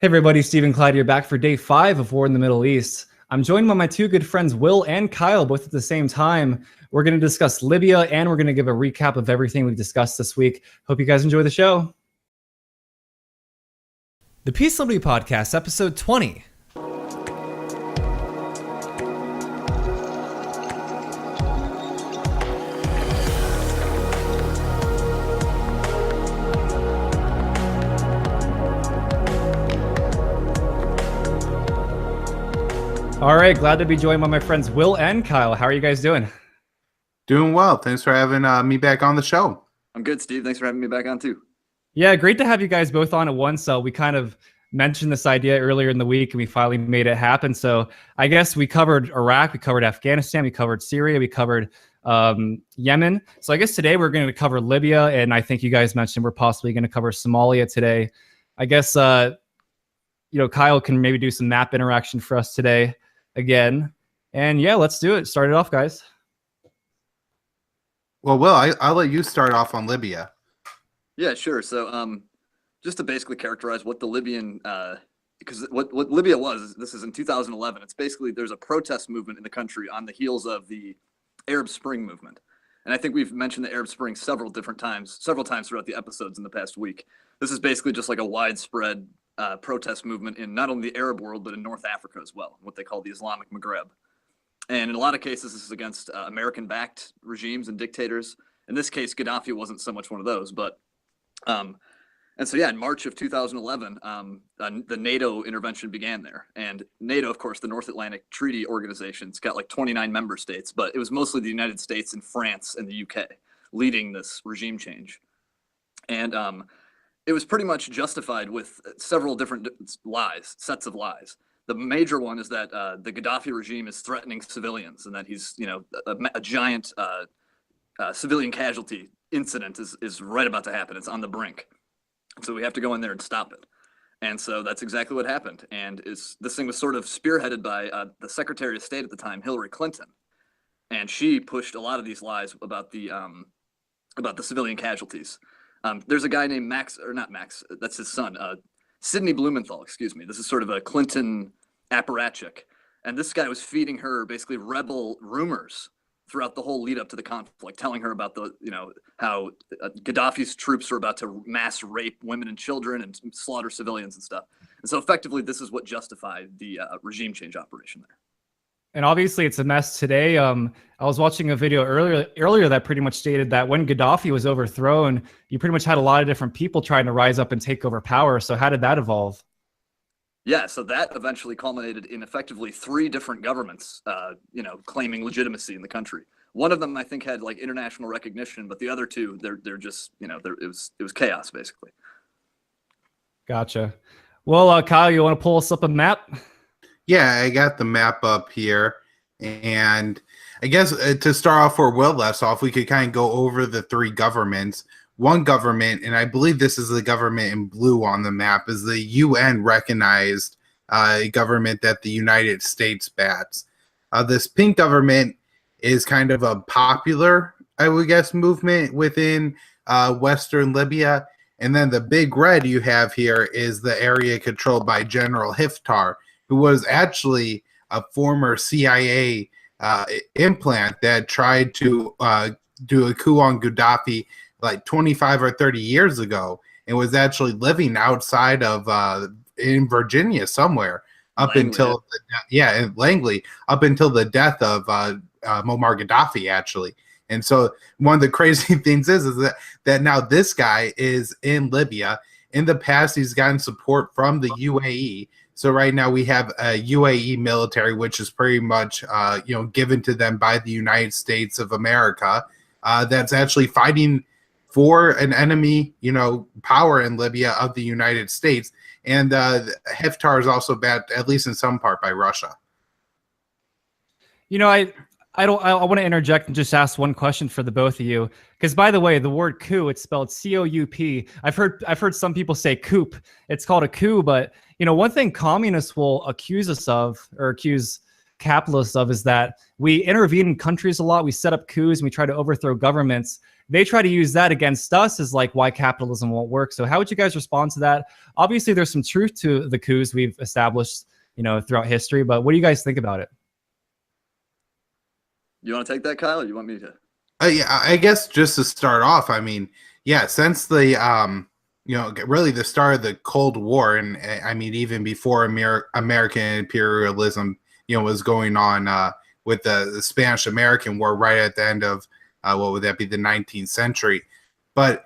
Hey everybody, Stephen Clyde here, back for day 5 of War in the Middle East. I'm joined by my two good friends, Will and Kyle, both at the same time. We're going to discuss Libya, and we're going to give a recap of everything we've discussed this week. Hope you guys enjoy the show. The Peace Liberty Podcast, episode 20. All right, glad to be joined by my friends Will and Kyle. How are you guys doing? Doing well. Thanks for having me back on the show. I'm good, Steve. Thanks for having me back on too. Yeah, great to have you guys both on at once. So we kind of mentioned this idea earlier in the week, and we finally made it happen. So I guess we covered Iraq, we covered Afghanistan, we covered Syria, we covered Yemen. So I guess today we're going to cover Libya, and I think you guys mentioned we're possibly going to cover Somalia today. I guess Kyle can maybe do some map interaction for us today again. And yeah, let's do it. Start it off, guys. Well, Will, I'll let you start off on Libya. Yeah, sure. So just to basically characterize what the Libyan, because what Libya was, this is in 2011. It's basically there's a protest movement in the country on the heels of the Arab Spring movement. And I think we've mentioned the Arab Spring several times throughout the episodes in the past week. This is basically just like a widespread protest movement in not only the Arab world, but in North Africa as well, what they call the Islamic Maghreb. And in a lot of cases, this is against American-backed regimes and dictators. In this case, Gaddafi wasn't so much one of those, but and so yeah, in March of 2011, the NATO intervention began there. And NATO, of course, the North Atlantic Treaty Organization, it's got like 29 member states, but it was mostly the United States and France and the UK leading this regime change. And it was pretty much justified with several different sets of lies. The major one is that the Gaddafi regime is threatening civilians, and that he's, a giant civilian casualty incident is right about to happen. It's on the brink. So we have to go in there and stop it. And so that's exactly what happened. And this thing was sort of spearheaded by the Secretary of State at the time, Hillary Clinton. And she pushed a lot of these lies about the civilian casualties. There's a guy named that's his son, Sidney Blumenthal, excuse me. This is sort of a Clinton apparatchik. And this guy was feeding her basically rebel rumors throughout the whole lead up to the conflict, telling her about how Gaddafi's troops were about to mass rape women and children and slaughter civilians and stuff. And so effectively, this is what justified the regime change operation there. And obviously it's a mess today. I was watching a video earlier that pretty much stated that when Gaddafi was overthrown, you pretty much had a lot of different people trying to rise up and take over power. So how did that evolve? Yeah, so that eventually culminated in effectively 3 different governments, claiming legitimacy in the country. One of them, I think, had like international recognition, but the other 2, they're just, it was chaos basically. Gotcha. Well, Kyle, you want to pull us up a map? Yeah, I got the map up here. And I guess to start off where Will left off, we could kind of go over the 3 governments. One government, and I believe this is the government in blue on the map, is the UN recognized government that the United States backs. This pink government is kind of a popular, I would guess, movement within Western Libya. And then the big red you have here is the area controlled by General Haftar, who was actually a former CIA implant that tried to do a coup on Gaddafi like 25 or 30 years ago, and was actually living outside of in Virginia somewhere up Langley. Until in Langley, up until the death of Muammar Gaddafi, actually. And so one of the crazy things is that now this guy is in Libya. In the past, he's gotten support from the UAE. So right now we have a UAE military, which is pretty much given to them by the United States of America, that's actually fighting for an enemy, power in Libya of the United States. And Haftar is also backed, at least in some part, by Russia. I want to interject and just ask one question for the both of you. Because by the way, the word coup, it's spelled C-O-U-P. I've heard some people say coup. It's called a coup, but one thing communists will accuse us of, or accuse capitalists of is that we intervene in countries a lot. We set up coups and we try to overthrow governments. They try to use that against us as like why capitalism won't work. So how would you guys respond to that? Obviously, there's some truth to the coups we've established, throughout history. But what do you guys think about it? You want to take that, Kyle, or you want me to? Yeah, I guess just to start off, I mean, yeah, since the really the start of the Cold War, and I mean even before American imperialism, was going on with the Spanish-American War right at the end of what would that be, the 19th century. But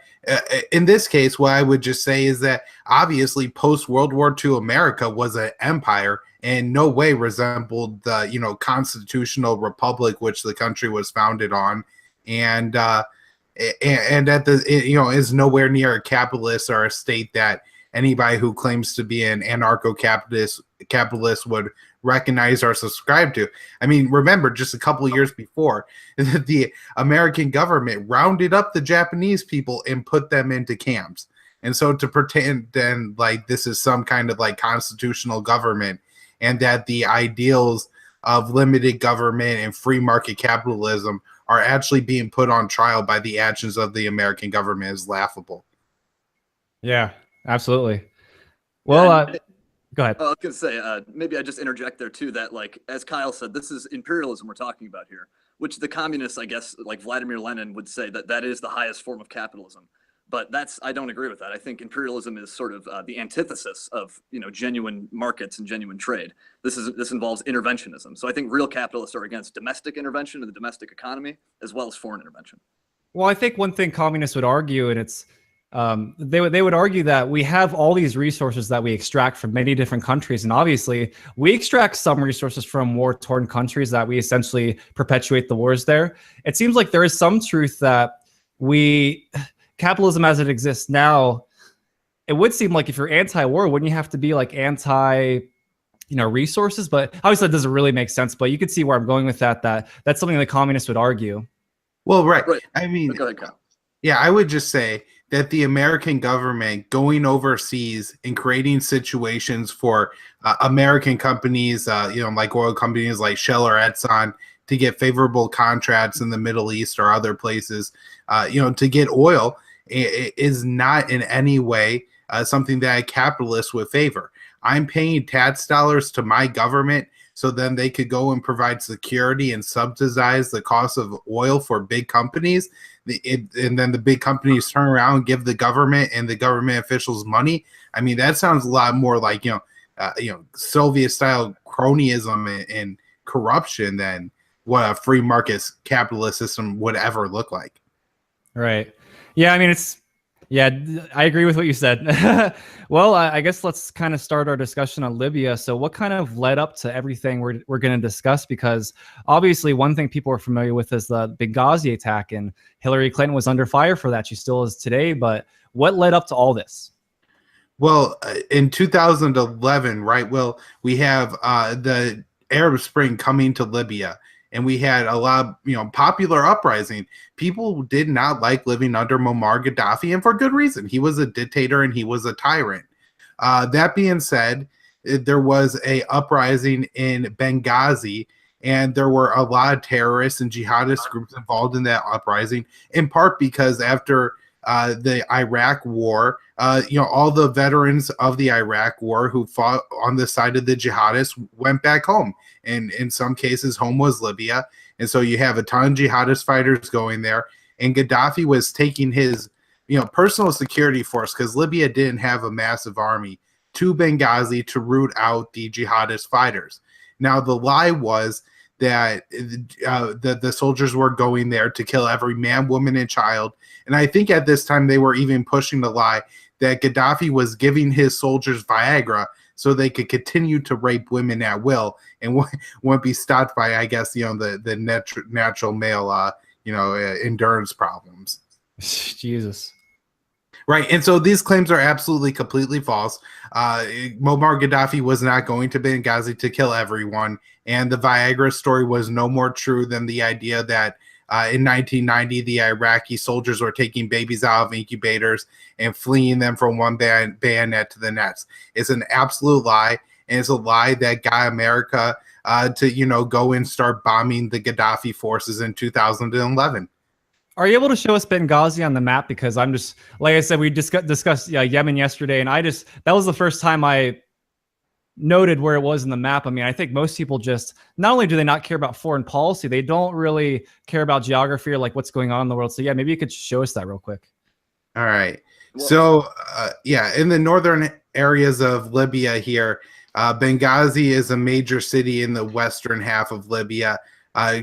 in this case, what I would just say is that obviously post-World War II America was an empire and in no way resembled the constitutional republic which the country was founded on. And at the is nowhere near a capitalist or a state that anybody who claims to be an anarcho-capitalist would recognize or subscribe to. I mean, remember just a couple of years before, the American government rounded up the Japanese people and put them into camps. And so to pretend then like this is some kind of like constitutional government and that the ideals of limited government and free market capitalism are actually being put on trial by the actions of the American government is laughable. Yeah, absolutely. Well, go ahead. I was going to say, maybe I just interject there too, that like, as Kyle said, this is imperialism we're talking about here, which the communists, I guess, like Vladimir Lenin would say that is the highest form of capitalism. But I don't agree with that. I think imperialism is sort of the antithesis of genuine markets and genuine trade. This involves interventionism. So I think real capitalists are against domestic intervention in the domestic economy as well as foreign intervention. Well, I think one thing communists would argue, and it's they would argue that we have all these resources that we extract from many different countries, and obviously we extract some resources from war-torn countries that we essentially perpetuate the wars there. It seems like there is some truth that capitalism as it exists now, it would seem like if you're anti-war, wouldn't you have to be like anti, resources? But obviously that doesn't really make sense, but you could see where I'm going with that that's something the communists would argue. Well, right. I mean, go ahead, Kyle. Yeah, I would just say that the American government going overseas and creating situations for American companies, like oil companies like Shell or Exxon, to get favorable contracts in the Middle East or other places, to get oil is not in any way something that a capitalist would favor. I'm paying tax dollars to my government so then they could go and provide security and subsidize the cost of oil for big companies. And then the big companies turn around and give the government and the government officials money. I mean, that sounds a lot more like, Soviet style cronyism and corruption than what a free market capitalist system would ever look like. Right. Yeah. I mean, I agree with what you said. Well, I guess let's kind of start our discussion on Libya. So what kind of led up to everything we're going to discuss? Because obviously one thing people are familiar with is the Benghazi attack, and Hillary Clinton was under fire for that. She still is today. But what led up to all this? Well, in 2011, right, Will, we have the Arab Spring coming to Libya. And we had a lot of, popular uprising. People did not like living under Muammar Gaddafi, and for good reason. He was a dictator and he was a tyrant. That being said, there was a uprising in Benghazi, and there were a lot of terrorists and jihadist groups involved in that uprising, in part because after the Iraq War, all the veterans of the Iraq War who fought on the side of the jihadists went back home. And in some cases, home was Libya. And so you have a ton of jihadist fighters going there. And Gaddafi was taking his, personal security force, because Libya didn't have a massive army, to Benghazi to root out the jihadist fighters. Now, the lie was that the soldiers were going there to kill every man, woman, and child. And I think at this time they were even pushing the lie that Gaddafi was giving his soldiers Viagra so they could continue to rape women at will and won't be stopped by, I guess, the natural male, endurance problems. Jesus. Right. And so these claims are absolutely completely false. Muammar Gaddafi was not going to Benghazi to kill everyone. And the Viagra story was no more true than the idea that in 1990, the Iraqi soldiers were taking babies out of incubators and fleeing them from one bayonet to the next. It's an absolute lie. and it's a lie that got America to go and start bombing the Gaddafi forces in 2011. Are you able to show us Benghazi on the map? Because I'm just, like I said, we discussed Yemen yesterday, and that was the first time I noted where it was in the map. I mean, I think most people just, not only do they not care about foreign policy, they don't really care about geography or like what's going on in the world. So yeah, maybe you could show us that real quick. All right. So in the northern areas of Libya here, Benghazi is a major city in the western half of Libya.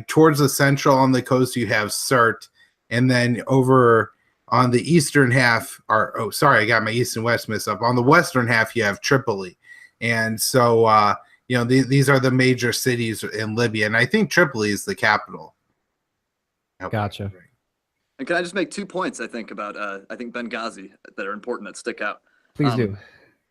Towards the central on the coast, you have Sirte. And then over on the eastern half, I got my east and west mixed up. On the western half, you have Tripoli. And so, these are the major cities in Libya. And I think Tripoli is the capital. Gotcha. And can I just make 2 points, I think, about, Benghazi that are important, that stick out? Please do.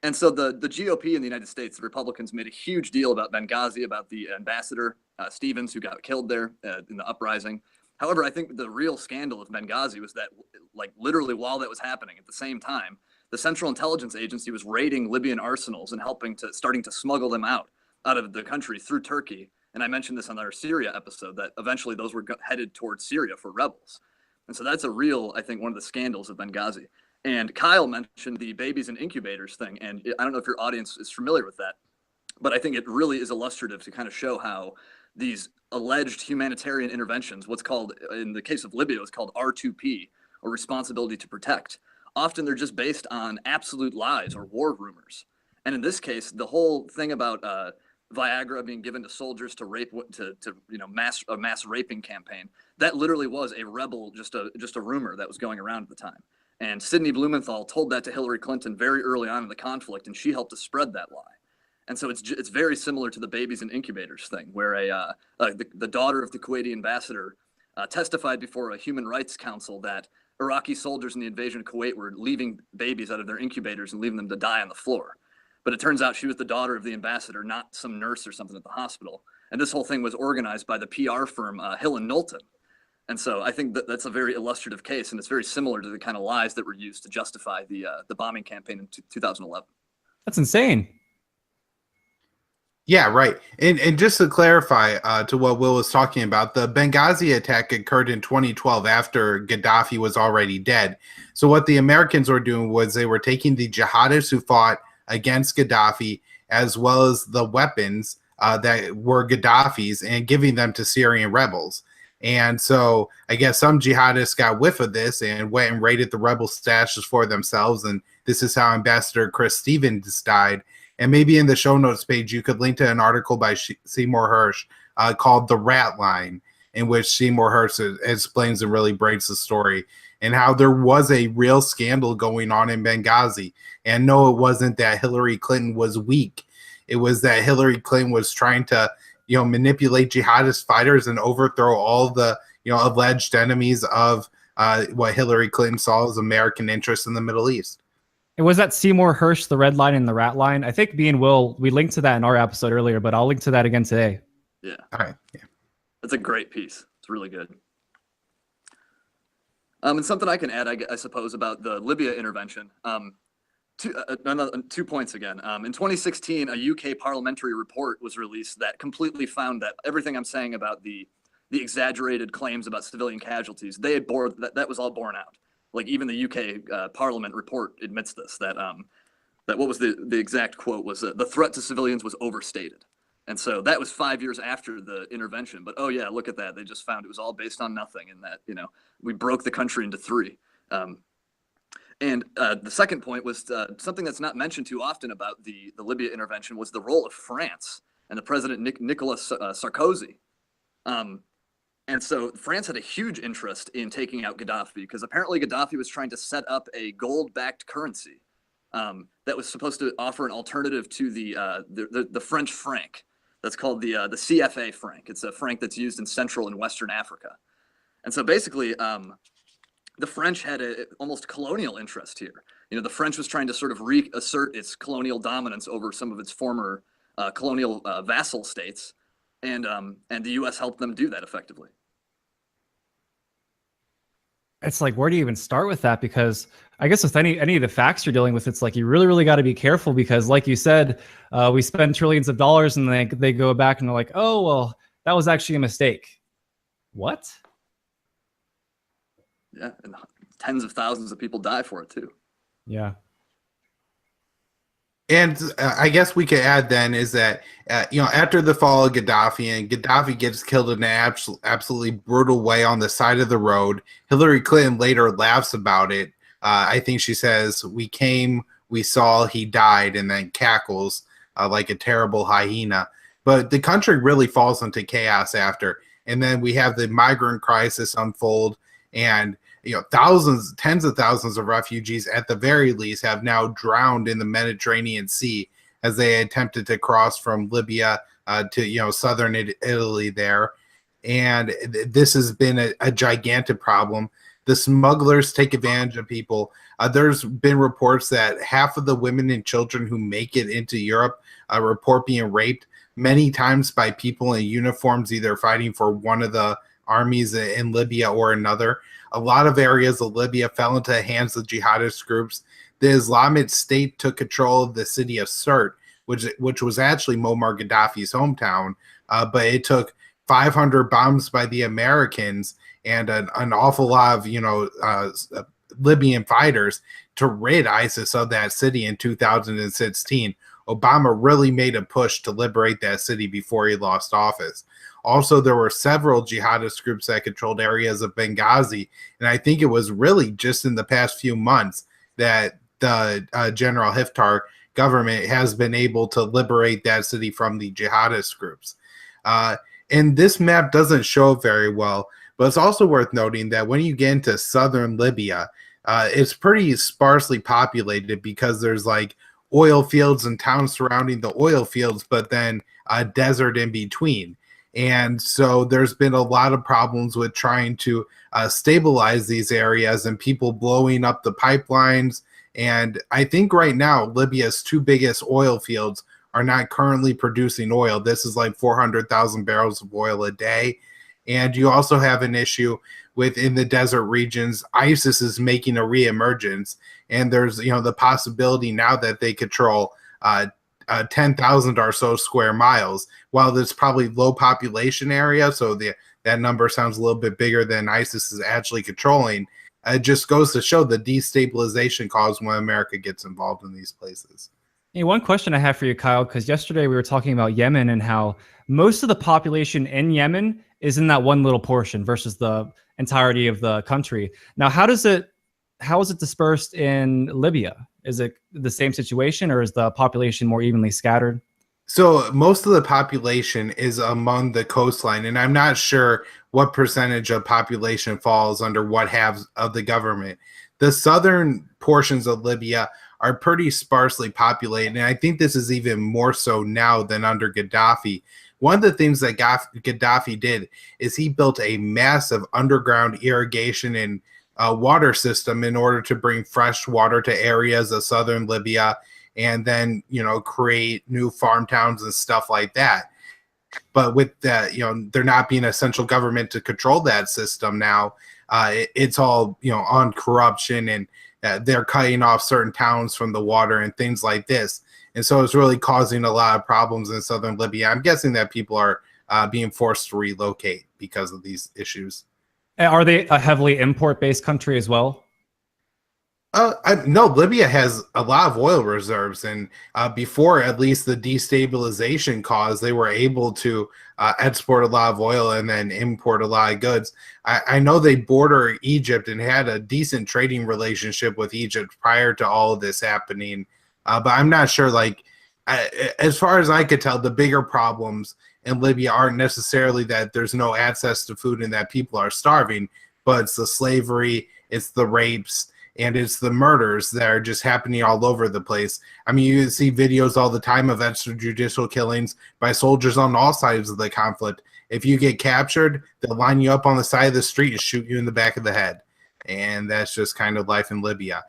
And so the GOP in the United States, the Republicans, made a huge deal about Benghazi, about the ambassador, Stevens, who got killed there in the uprising. However, I think the real scandal of Benghazi was that, like, literally while that was happening at the same time, the Central Intelligence Agency was raiding Libyan arsenals and starting to smuggle them out of the country through Turkey. And I mentioned this on our Syria episode, that eventually those were headed towards Syria for rebels. And so that's I think, one of the scandals of Benghazi. And Kyle mentioned the babies in incubators thing. And I don't know if your audience is familiar with that, but I think it really is illustrative to kind of show how these alleged humanitarian interventions, what's called, in the case of Libya, it's called R2P, or responsibility to protect. Often they're just based on absolute lies or war rumors. And in this case, the whole thing about Viagra being given to soldiers to rape, mass raping campaign, that literally was a rebel, just a rumor that was going around at the time. And Sidney Blumenthal told that to Hillary Clinton very early on in the conflict, and she helped to spread that lie. And so it's very similar to the babies in incubators thing, where the daughter of the Kuwaiti ambassador testified before a human rights council that Iraqi soldiers in the invasion of Kuwait were leaving babies out of their incubators and leaving them to die on the floor. But it turns out she was the daughter of the ambassador, not some nurse or something at the hospital. And this whole thing was organized by the PR firm Hill and Knowlton. And so I think that's a very illustrative case, and it's very similar to the kind of lies that were used to justify the bombing campaign in 2011. That's insane. Yeah, right. And just to clarify to what Will was talking about, the Benghazi attack occurred in 2012 after Gaddafi was already dead. So what the Americans were doing was they were taking the jihadists who fought against Gaddafi, as well as the weapons that were Gaddafi's, and giving them to Syrian rebels. And so I guess some jihadists got whiff of this and went and raided the rebel stashes for themselves. And this is how Ambassador Chris Stevens died. And maybe in the show notes page, you could link to an article by Seymour Hersh called The Rat Line, in which Seymour Hersh explains and really breaks the story, and how there was a real scandal going on in Benghazi. And no, it wasn't that Hillary Clinton was weak. It was that Hillary Clinton was trying to, manipulate jihadist fighters and overthrow all the, alleged enemies of what Hillary Clinton saw as American interests in the Middle East. And was that Seymour Hersh, the Red Line and the Rat Line? I think me and Will, we linked to that in our episode earlier, but I'll link to that again today. Yeah. All right. Yeah. That's a great piece. It's really good. And something I can add, I suppose, about the Libya intervention. 2 points again. In 2016, a UK parliamentary report was released that completely found that everything I'm saying about the exaggerated claims about civilian casualties, that was all borne out. Like even the UK Parliament report admits this, that what was the exact quote was the threat to civilians was overstated. And so that was 5 years after the intervention. But oh yeah, look at that. They just found it was all based on nothing, and that, we broke the country into three. And the second point was something that's not mentioned too often about the Libya intervention was the role of France and the President Nicolas Sarkozy. And so France had a huge interest in taking out Gaddafi, because apparently Gaddafi was trying to set up a gold-backed currency that was supposed to offer an alternative to the French franc. That's called the CFA franc. It's a franc that's used in Central and Western Africa. And so basically, the French had a almost colonial interest here. The French was trying to sort of reassert its colonial dominance over some of its former colonial vassal states, and the U.S. helped them do that effectively. It's like, where do you even start with that? Because I guess with any of the facts you're dealing with, it's like you really got to be careful because, like you said, we spend trillions of dollars and they go back and they're like, oh well, that was actually a mistake. What? Yeah, and tens of thousands of people die for it too. Yeah. And I guess we could add then is that, after the fall of Gaddafi and Gaddafi gets killed in an absolutely brutal way on the side of the road, Hillary Clinton later laughs about it. I think she says, "We came, we saw, he died," and then cackles like a terrible hyena. But the country really falls into chaos after. And then we have the migrant crisis unfold, and thousands, tens of thousands of refugees at the very least have now drowned in the Mediterranean Sea as they attempted to cross from Libya to southern Italy there. And this has been a gigantic problem. The smugglers take advantage of people. There's been reports that half of the women and children who make it into Europe report being raped many times by people in uniforms, either fighting for one of the armies in Libya or another. A lot of areas of Libya fell into the hands of jihadist groups. The Islamic State took control of the city of Sirte, which was actually Muammar Gaddafi's hometown, but it took 500 bombs by the Americans and an awful lot of Libyan fighters to rid ISIS of that city in 2016. Obama really made a push to liberate that city before he lost office. Also, there were several jihadist groups that controlled areas of Benghazi, and I think it was really just in the past few months that the General Haftar government has been able to liberate that city from the jihadist groups. And this map doesn't show very well, but it's also worth noting that when you get into southern Libya, it's pretty sparsely populated because there's like oil fields and towns surrounding the oil fields, but then a desert in between. And so there's been a lot of problems with trying to stabilize these areas and people blowing up the pipelines. And I think right now, Libya's two biggest oil fields are not currently producing oil. This is like 400,000 barrels of oil a day. And you also have an issue within the desert regions. ISIS is making a reemergence. And there's, the possibility now that they control 10,000 or so square miles. While there's probably low population area, so that number sounds a little bit bigger than ISIS is actually controlling. It just goes to show the destabilization caused when America gets involved in these places. Hey, one question I have for you, Kyle, because yesterday we were talking about Yemen and how most of the population in Yemen is in that one little portion versus the entirety of the country. Now, how is it dispersed in Libya? Is it the same situation, or is the population more evenly scattered? So most of the population is among the coastline, and I'm not sure what percentage of population falls under what halves of the government. The southern portions of Libya are pretty sparsely populated, and I think this is even more so now than under Gaddafi. One of the things that Gaddafi did is he built a massive underground irrigation and water system in order to bring fresh water to areas of southern Libya and then, create new farm towns and stuff like that. But with that, there not being a central government to control that system now, it's all, on corruption, and they're cutting off certain towns from the water and things like this. And so it's really causing a lot of problems in southern Libya. I'm guessing that people are being forced to relocate because of these issues. Are they a heavily import-based country as well? No, Libya has a lot of oil reserves, and before at least the destabilization caused, they were able to export a lot of oil and then import a lot of goods. I know they border Egypt and had a decent trading relationship with Egypt prior to all of this happening, but I'm not sure. As far as I could tell, the bigger problems in Libya aren't necessarily that there's no access to food and that people are starving, but it's the slavery, it's the rapes, and it's the murders that are just happening all over the place. I mean, you see videos all the time of extrajudicial killings by soldiers on all sides of the conflict. If you get captured, they'll line you up on the side of the street and shoot you in the back of the head. And that's just kind of life in Libya.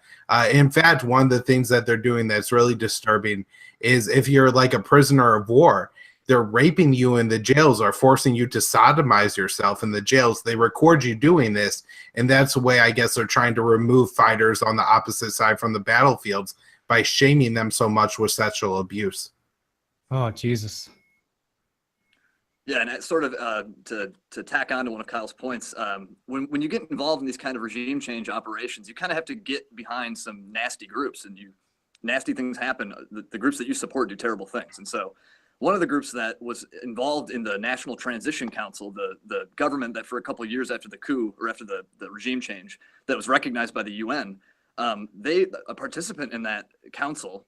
In fact, one of the things that they're doing that's really disturbing is if you're like a prisoner of war, they're raping you in the jails or forcing you to sodomize yourself in the jails. They record you doing this, and that's the way I guess they're trying to remove fighters on the opposite side from the battlefields by shaming them so much with sexual abuse. Oh, Jesus. Yeah, and it's sort of to tack on to one of Kyle's points, when you get involved in these kind of regime change operations, you kind of have to get behind some nasty groups, and nasty things happen. The groups that you support do terrible things, and so one of the groups that was involved in the National Transition Council, the government that for a couple of years after the coup or after the regime change that was recognized by the UN, a participant in that council,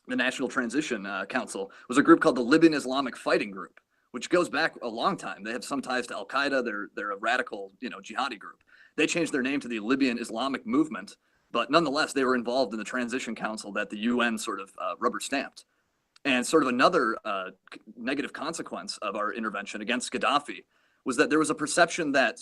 the National Transition Council, was a group called the Libyan Islamic Fighting Group, which goes back a long time. They have some ties to Al Qaeda. They're a radical, jihadi group. They changed their name to the Libyan Islamic Movement, but nonetheless, they were involved in the Transition Council that the UN sort of rubber stamped. And sort of another negative consequence of our intervention against Gaddafi was that there was a perception that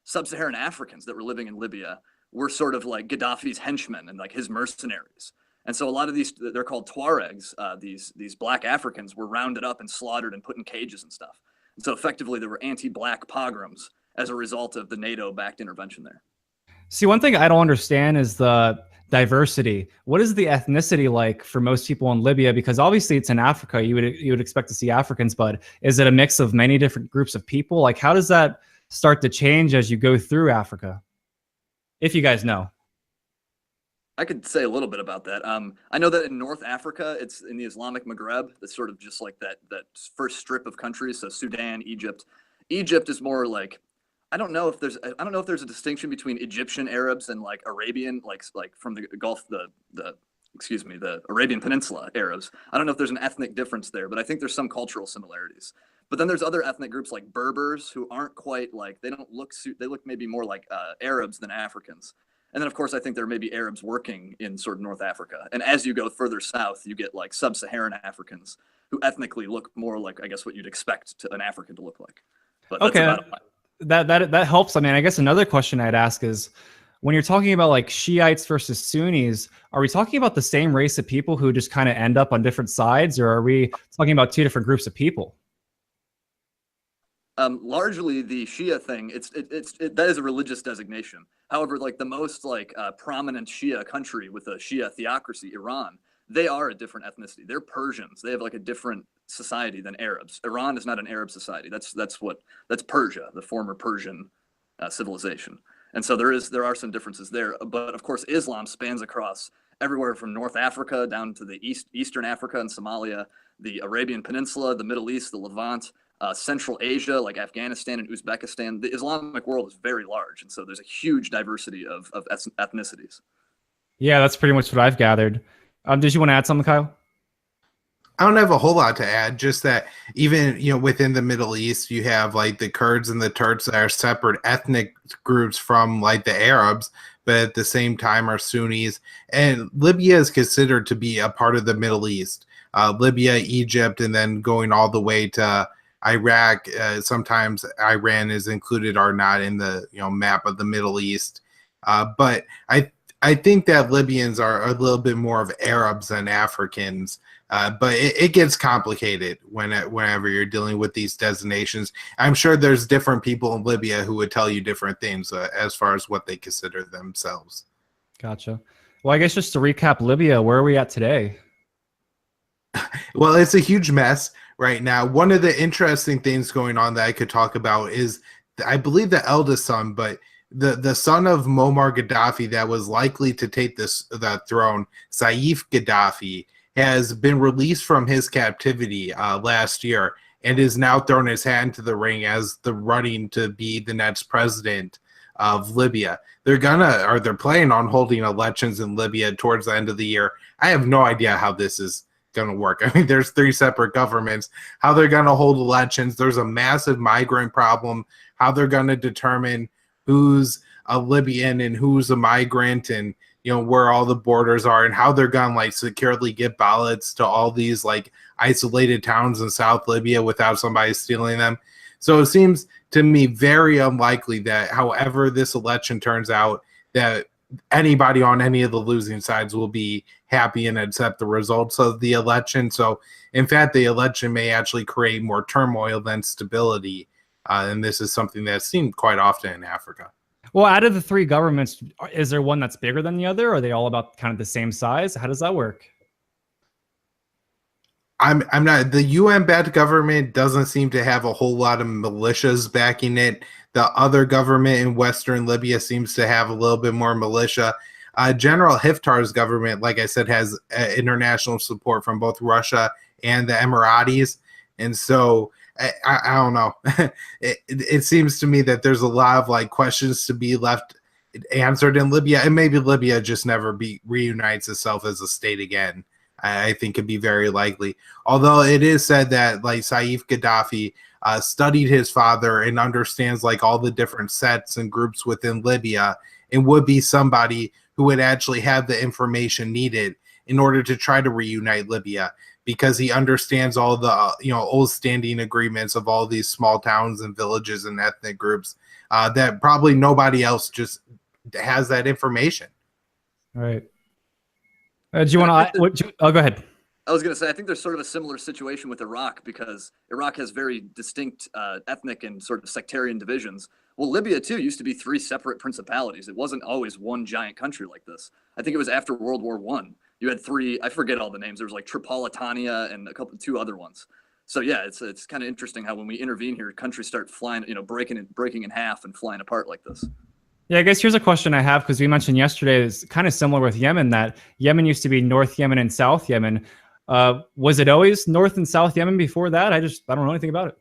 sub-Saharan Africans that were living in Libya were sort of like Gaddafi's henchmen and like his mercenaries. And so a lot of these, they're called Tuaregs, these black Africans were rounded up and slaughtered and put in cages and stuff. And so effectively there were anti-black pogroms as a result of the NATO-backed intervention there. See, one thing I don't understand is the diversity. What is the ethnicity like for most people in Libya? Because obviously it's in Africa. You would expect to see Africans, but is it a mix of many different groups of people? Like, how does that start to change as you go through Africa? If you guys know. I could say a little bit about that. I know that in North Africa, it's in the Islamic Maghreb. That's sort of just like that first strip of countries. So Sudan, Egypt. Egypt is more like, I don't know if there's a distinction between Egyptian Arabs and like Arabian, like from the Gulf, the Arabian Peninsula Arabs. I don't know if there's an ethnic difference there, but I think there's some cultural similarities. But then there's other ethnic groups like Berbers who aren't quite like, they look maybe more like Arabs than Africans. And then, of course, I think there may be Arabs working in sort of North Africa. And as you go further south, you get like sub-Saharan Africans who ethnically look more like, I guess, what you'd expect an African to look like. But that's about it. That helps. I mean, I guess another question I'd ask is, when you're talking about like Shiites versus Sunnis, are we talking about the same race of people who just kind of end up on different sides, or are we talking about two different groups of people? Largely the Shia thing, that is a religious designation. However, like the most prominent Shia country with a Shia theocracy, Iran, they are a different ethnicity. They're Persians. They have like a different society than Arabs. Iran is not an Arab society. That's Persia, the former Persian civilization. And so there are some differences there. But of course, Islam spans across everywhere from North Africa down to the Eastern Africa and Somalia, the Arabian Peninsula, the Middle East, the Levant, Central Asia, like Afghanistan and Uzbekistan. The Islamic world is very large, and so there's a huge diversity of ethnicities. Yeah, that's pretty much what I've gathered. Did you want to add something, Kyle? I don't have a whole lot to add, just that even, within the Middle East, you have like the Kurds and the Turks that are separate ethnic groups from like the Arabs, but at the same time are Sunnis. And Libya is considered to be a part of the Middle East. Libya, Egypt, and then going all the way to Iraq. Sometimes Iran is included or not in the map of the Middle East. But I think that Libyans are a little bit more of Arabs than Africans. But it gets complicated whenever you're dealing with these designations. I'm sure there's different people in Libya who would tell you different things as far as what they consider themselves. Gotcha. Well, I guess just to recap Libya, where are we at today? Well, it's a huge mess right now. One of the interesting things going on that I could talk about is, I believe, the eldest son, but the son of Muammar Gaddafi that was likely to take the throne, Saif Gaddafi, has been released from his captivity last year and is now thrown his hat into the ring as the running to be the next president of Libya. They're planning on holding elections in Libya towards the end of the year. I have no idea how this is going to work. I mean, there's 3 separate governments, how they're going to hold elections. There's a massive migrant problem, how they're going to determine who's a Libyan and who's a migrant, and where all the borders are, and how they're going to securely get ballots to all these isolated towns in South Libya without somebody stealing them. So it seems to me very unlikely that however this election turns out, that anybody on any of the losing sides will be happy and accept the results of the election. So, in fact, the election may actually create more turmoil than stability. And this is something that's seen quite often in Africa. Well, out of the three governments, is there one that's bigger than the other? Or are they all about kind of the same size? How does that work? I'm not. The UN-backed government doesn't seem to have a whole lot of militias backing it. The other government in Western Libya seems to have a little bit more militia. General Haftar's government, like I said, has international support from both Russia and the Emiratis, and so I don't know. It seems to me that there's a lot of like questions to be left answered in Libya, and maybe Libya just never reunites itself as a state again. I think could be very likely. Although it is said that like Saif Gaddafi studied his father and understands like all the different sets and groups within Libya, and would be somebody who would actually have the information needed in order to try to reunite Libya, because he understands all the old standing agreements of all these small towns and villages and ethnic groups that probably nobody else just has that information. All right. Do you want to? Oh, go ahead. I was going to say, I think there's sort of a similar situation with Iraq, because Iraq has very distinct ethnic and sort of sectarian divisions. Well, Libya, too, used to be three separate principalities. It wasn't always one giant country like this. I think it was after World War I. You had three, I forget all the names. There was like Tripolitania and two other ones. So, yeah, it's kind of interesting how when we intervene here, countries start flying, breaking in half and flying apart like this. Yeah, I guess here's a question I have, because we mentioned yesterday is kind of similar with Yemen, that Yemen used to be North Yemen and South Yemen. Was it always North and South Yemen before that? I don't know anything about it.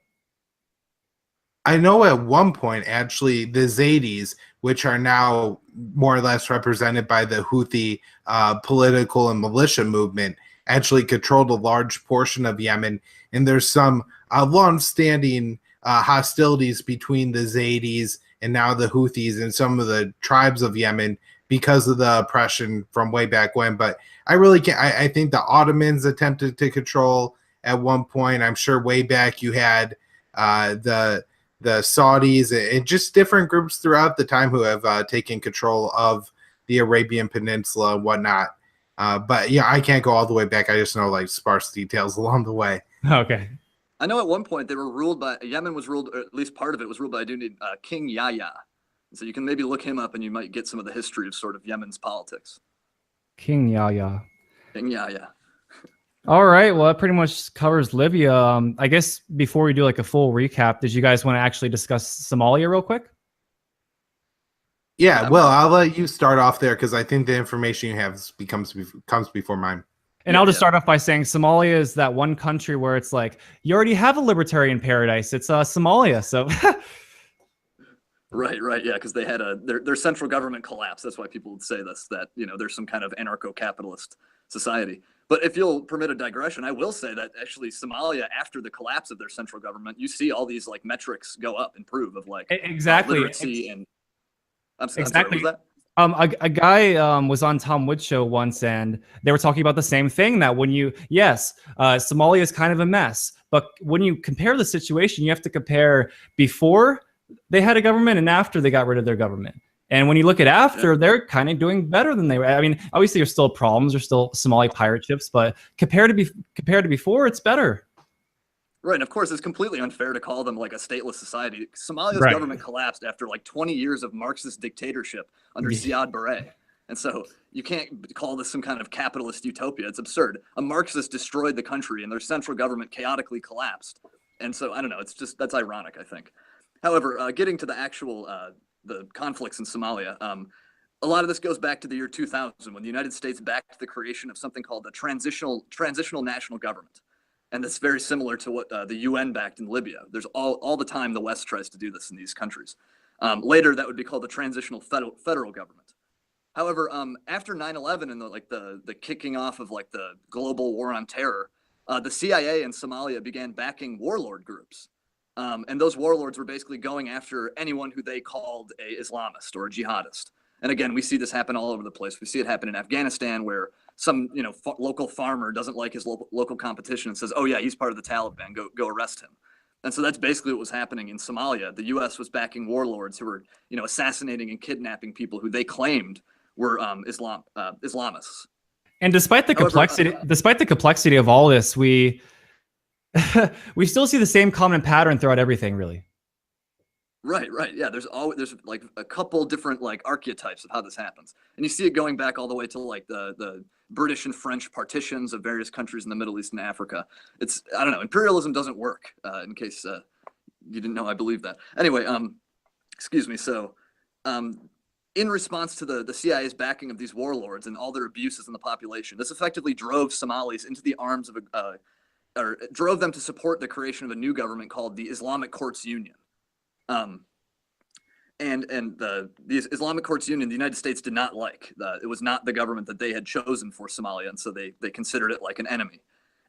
I know at one point, actually, the Zaydis, which are now more or less represented by the Houthi political and militia movement, actually controlled a large portion of Yemen. And there's some long-standing hostilities between the Zaydis and now the Houthis and some of the tribes of Yemen because of the oppression from way back when. But I really can't. I think the Ottomans attempted to control at one point. I'm sure way back you had the Saudis and just different groups throughout the time who have taken control of the Arabian Peninsula and whatnot. But yeah, I can't go all the way back. I just know like sparse details along the way. Okay. I know at one point they were ruled by, Yemen was ruled, or at least part of it was ruled by a dude named King Yahya. So you can maybe look him up and you might get some of the history of sort of Yemen's politics. King Yahya. King Yahya. All right. Well, that pretty much covers Libya. I guess before we do like a full recap, did you guys want to actually discuss Somalia real quick? Yeah, well, I'll let you start off there because I think the information you have comes before mine. And I'll just start off by saying Somalia is that one country where it's like, you already have a libertarian paradise. It's Somalia. So Right. Yeah, because they had their central government collapsed. That's why people would say this, that there's some kind of anarcho-capitalist society. But if you'll permit a digression, I will say that actually Somalia, after the collapse of their central government, you see all these like metrics go up, improve of like literacy and I'm sorry, what was that? A guy was on Tom Wood's show once, and they were talking about the same thing, that when Somalia is kind of a mess, but when you compare the situation, you have to compare before they had a government and after they got rid of their government. And when you look at after, they're kind of doing better than they were. I mean, obviously there's still problems, there's still Somali pirate ships, but compared to before, it's better. Right, and of course, it's completely unfair to call them like a stateless society. Somalia's government collapsed after like 20 years of Marxist dictatorship under Siad Barre. And so you can't call this some kind of capitalist utopia. It's absurd. A Marxist destroyed the country and their central government chaotically collapsed. And so, I don't know, that's ironic, I think. However, getting to the actual, the conflicts in Somalia, a lot of this goes back to the year 2000 when the United States backed the creation of something called the Transitional National Government. And that's very similar to what the UN backed in Libya. There's all the time the West tries to do this in these countries. Later, that would be called the Transitional Federal Government. However, after 9/11 and the kicking off of like the global war on terror, the CIA in Somalia began backing warlord groups. And those warlords were basically going after anyone who they called a Islamist or a jihadist. And again, we see this happen all over the place. We see it happen in Afghanistan where some local farmer doesn't like his local competition and says, oh yeah, he's part of the Taliban, go arrest him. And so that's basically what was happening in Somalia. The US was backing warlords who were assassinating and kidnapping people who they claimed were Islamists. And despite the complexity of all this, we we still see the same common pattern throughout everything, really. Right. Yeah, there's like a couple different like archetypes of how this happens, and you see it going back all the way to like the British and French partitions of various countries in the Middle East and Africa. I don't know, imperialism doesn't work. In case you didn't know, I believe that. Anyway, excuse me. So, in response to the CIA's backing of these warlords and all their abuses in the population, this effectively drove Somalis into the arms of or drove them to support the creation of a new government called the Islamic Courts Union. And the Islamic Courts Union, the United States did not like. It was not the government that they had chosen for Somalia, and so they considered it like an enemy.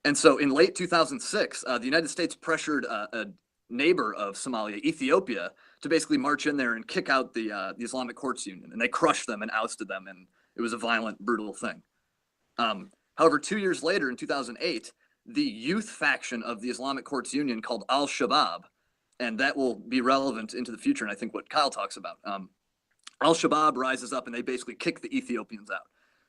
And so in late 2006, the United States pressured a neighbor of Somalia, Ethiopia, to basically march in there and kick out the Islamic Courts Union, and they crushed them and ousted them, and it was a violent, brutal thing. However, 2 years later, in 2008, the youth faction of the Islamic Courts Union, called Al-Shabaab, and that will be relevant into the future, and I think what Kyle talks about. Al-Shabaab rises up, and they basically kick the Ethiopians out.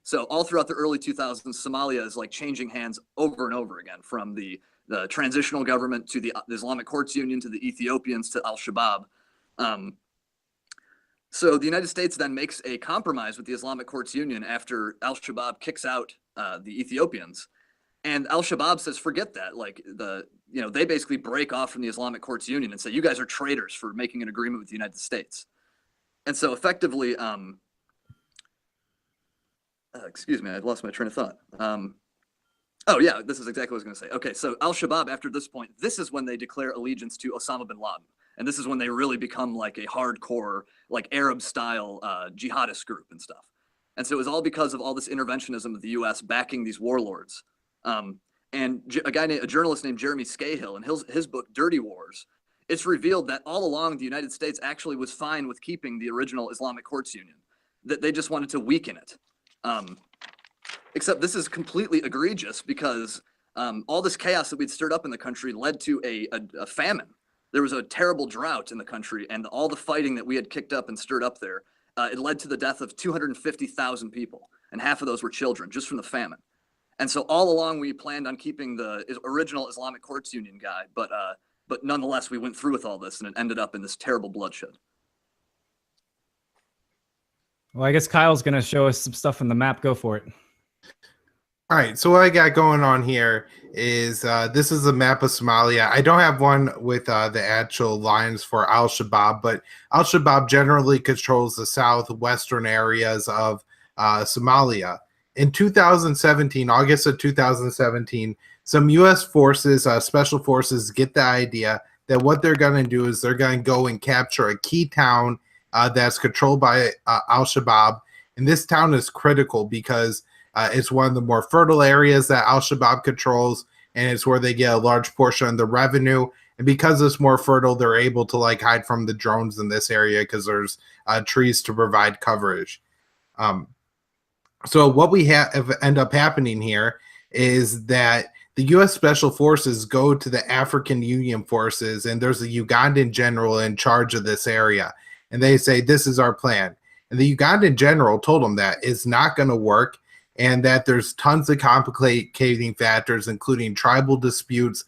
So all throughout the early 2000s, Somalia is like changing hands over and over again, from the transitional government to the Islamic Courts Union to the Ethiopians to Al-Shabaab. So the United States then makes a compromise with the Islamic Courts Union after Al-Shabaab kicks out the Ethiopians. And Al-Shabaab says, forget that. Like they basically break off from the Islamic Courts Union and say, you guys are traitors for making an agreement with the United States. And so effectively, excuse me, I've lost my train of thought. Oh yeah, this is exactly what I was going to say. Okay, so Al-Shabaab, after this point, this is when they declare allegiance to Osama bin Laden. And this is when they really become like a hardcore, like Arab-style jihadist group and stuff. And so it was all because of all this interventionism of the U.S. backing these warlords. And a journalist named Jeremy Scahill, in his book Dirty Wars, it's revealed that all along the United States actually was fine with keeping the original Islamic Courts Union, that they just wanted to weaken it. Except this is completely egregious because all this chaos that we'd stirred up in the country led to a famine. There was a terrible drought in the country, and all the fighting that we had kicked up and stirred up there, it led to the death of 250,000 people, and half of those were children, just from the famine. And so all along we planned on keeping the original Islamic Courts Union guy, but nonetheless we went through with all this, and it ended up in this terrible bloodshed. Well, I guess Kyle's going to show us some stuff on the map. Go for it. All right, so what I got going on here is this is a map of Somalia. I don't have one with the actual lines for Al-Shabaab, but Al-Shabaab generally controls the southwestern areas of Somalia. In 2017, August of 2017, some U.S. forces, special forces, get the idea that what they're going to do is they're going to go and capture a key town that's controlled by Al-Shabaab. And this town is critical because it's one of the more fertile areas that Al-Shabaab controls, and it's where they get a large portion of the revenue. And because it's more fertile, they're able to like hide from the drones in this area because there's trees to provide coverage. So what we end up happening here is that the U.S. Special Forces go to the African Union forces, and there's a Ugandan general in charge of this area. And they say, this is our plan. And the Ugandan general told them that it's not going to work, and that there's tons of complicating factors, including tribal disputes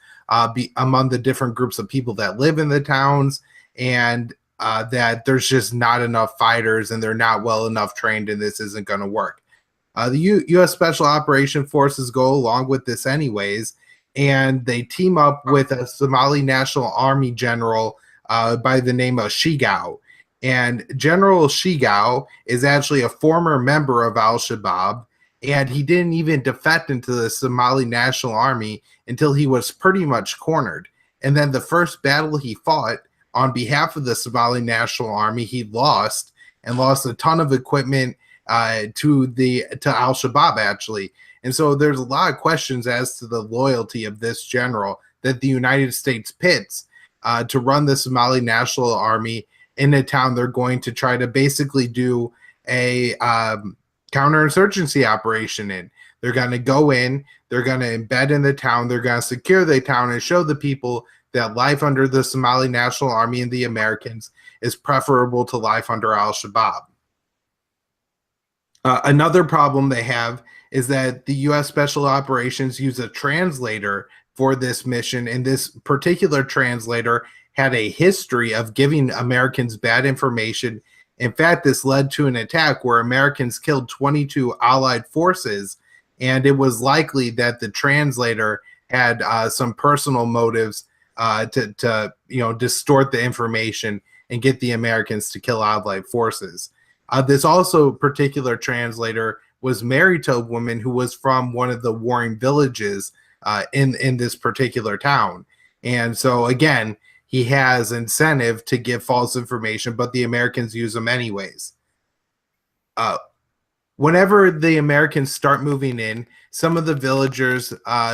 among the different groups of people that live in the towns, and that there's just not enough fighters, and they're not well enough trained, and this isn't going to work. The U.S. Special Operation Forces go along with this anyways, and they team up with a Somali National Army general by the name of Shigao. And General Shigao is actually a former member of Al-Shabaab, and he didn't even defect into the Somali National Army until he was pretty much cornered. And then the first battle he fought on behalf of the Somali National Army, he lost a ton of equipment to Al-Shabaab, actually. And so there's a lot of questions as to the loyalty of this general that the United States pits to run the Somali National Army in a town they're going to try to basically do a counterinsurgency operation in. They're going to go in, they're going to embed in the town, they're going to secure the town and show the people that life under the Somali National Army and the Americans is preferable to life under Al-Shabaab. Another problem they have is that the U.S. Special Operations use a translator for this mission, and this particular translator had a history of giving Americans bad information. In fact, this led to an attack where Americans killed 22 Allied forces, and it was likely that the translator had some personal motives to distort the information and get the Americans to kill Allied forces. This also particular translator was married to a woman who was from one of the warring villages in this particular town. And so, again, he has incentive to give false information, but the Americans use them anyways. Whenever the Americans start moving in, some of the villagers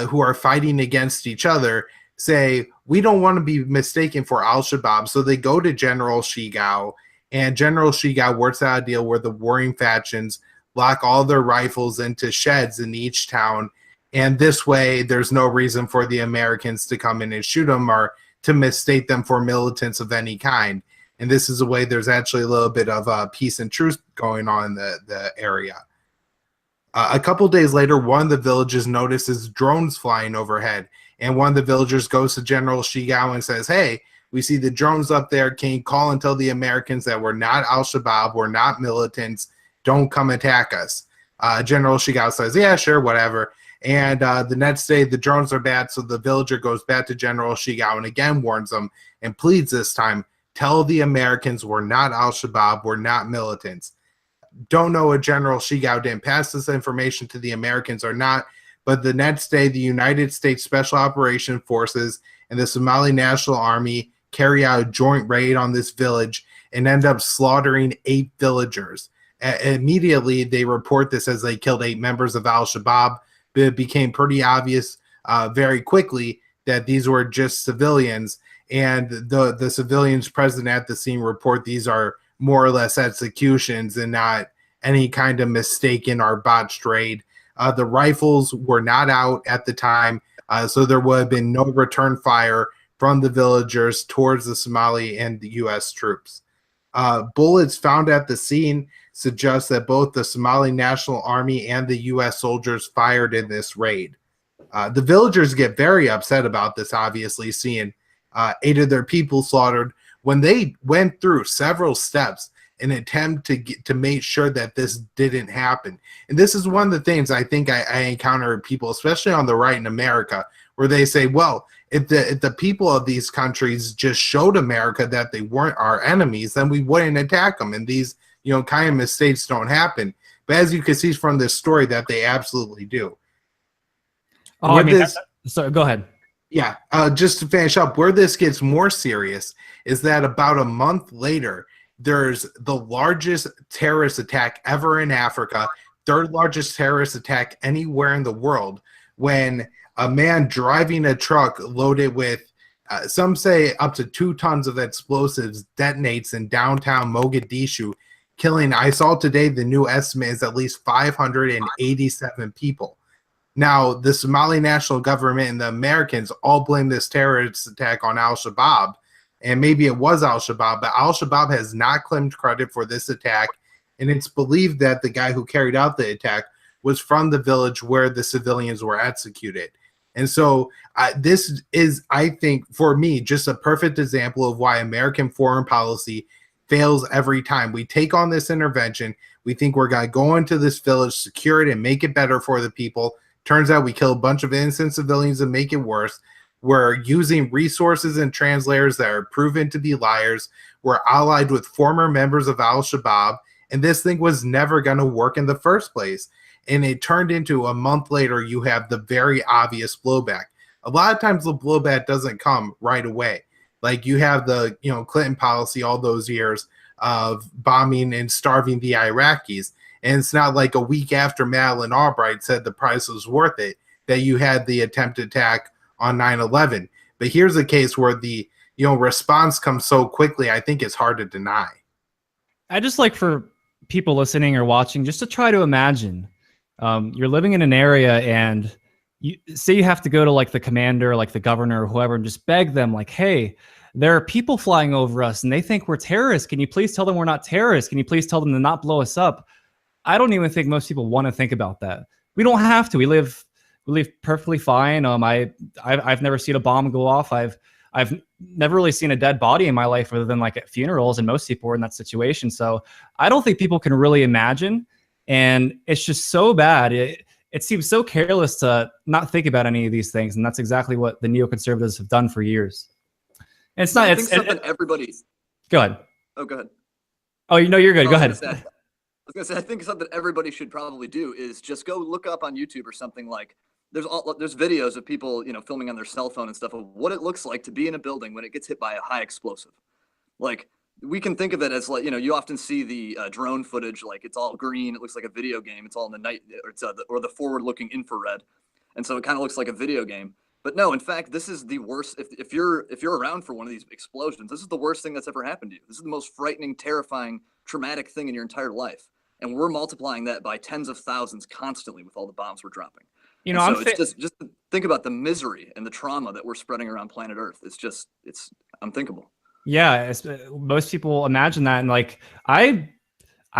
who are fighting against each other say, we don't want to be mistaken for Al-Shabaab. So they go to General Shigao, and General Shigao works out a deal where the warring factions lock all their rifles into sheds in each town. And this way, there's no reason for the Americans to come in and shoot them or to mistake them for militants of any kind. And this is a way there's actually a little bit of peace and truce going on in the area. A couple days later, one of the villages notices drones flying overhead. And one of the villagers goes to General Shigao and says, hey, we see the drones up there. Can you call and tell the Americans that we're not Al-Shabaab, we're not militants, don't come attack us? General Shigao says, yeah, sure, whatever. And the next day, the drones are bad, so the villager goes back to General Shigao and again warns them and pleads this time, tell the Americans we're not Al-Shabaab, we're not militants. Don't know if General Shigao didn't pass this information to the Americans or not, but the next day, the United States Special Operations Forces and the Somali National Army carry out a joint raid on this village and end up slaughtering 8 villagers. Immediately, they report this as they killed 8 members of Al-Shabaab, but it became pretty obvious very quickly that these were just civilians, and the civilians present at the scene report these are more or less executions and not any kind of mistaken or botched raid. The rifles were not out at the time, so there would have been no return fire from the villagers towards the Somali and the U.S. troops. Bullets found at the scene suggest that both the Somali National Army and the U.S. soldiers fired in this raid. The villagers get very upset about this, obviously, seeing 8 of their people slaughtered when they went through several steps in an attempt to make sure that this didn't happen. And this is one of the things I think I encounter people, especially on the right in America, where they say, well, if the people of these countries just showed America that they weren't our enemies, then we wouldn't attack them. And these, kind of mistakes don't happen. But as you can see from this story, that they absolutely do. Oh, sorry, go ahead. Yeah, just to finish up, where this gets more serious is that about a month later, there's the largest terrorist attack ever in Africa, 3rd largest terrorist attack anywhere in the world, when a man driving a truck loaded with, some say up to 2 tons of explosives detonates in downtown Mogadishu, killing, I saw today, the new estimate is at least 587 people. Now, the Somali national government and the Americans all blame this terrorist attack on Al-Shabaab, and maybe it was Al-Shabaab, but Al-Shabaab has not claimed credit for this attack, and it's believed that the guy who carried out the attack was from the village where the civilians were executed. And so this is, I think, for me, just a perfect example of why American foreign policy fails every time. We take on this intervention, we think we're going to go into this village, secure it, and make it better for the people. Turns out we kill a bunch of innocent civilians and make it worse. We're using resources and translators that are proven to be liars. We're allied with former members of Al-Shabaab, and this thing was never going to work in the first place. And it turned into, a month later, you have the very obvious blowback. A lot of times the blowback doesn't come right away. Like you have the Clinton policy all those years of bombing and starving the Iraqis. And it's not like a week after Madeleine Albright said the price was worth it that you had the attempted attack on 9/11. But here's a case where the response comes so quickly, I think it's hard to deny. I just like for people listening or watching just to try to imagine you're living in an area and you say you have to go to like the commander, like the governor or whoever, and just beg them like, hey, there are people flying over us and they think we're terrorists. Can you please tell them we're not terrorists? Can you please tell them to not blow us up? I don't even think most people want to think about that. We don't have to. We live perfectly fine. I've never seen a bomb go off. I've never really seen a dead body in my life other than like at funerals, and most people are in that situation. So I don't think people can really imagine. And it's just so bad. It seems so careless to not think about any of these things. And that's exactly what the neoconservatives have done for years. And it's not, it's something everybody. Go ahead. Oh, go ahead. Oh, you know, you're good. Go ahead. I was gonna say, I think something everybody should probably do is just go look up on YouTube or something. Like there's videos of people, you know, filming on their cell phone and stuff of what it looks like to be in a building when it gets hit by a high explosive. Like we can think of it as like, you know, you often see the drone footage, like it's all green. It looks like a video game. It's all in the night, or it's or the forward looking infrared. And so it kind of looks like a video game. But no, in fact, this is the worst. If you're around for one of these explosions, this is the worst thing that's ever happened to you. This is the most frightening, terrifying, traumatic thing in your entire life. And we're multiplying that by tens of thousands constantly with all the bombs we're dropping. You know, so it's just think about the misery and the trauma that we're spreading around planet Earth. It's unthinkable. Yeah, most people imagine that, and like I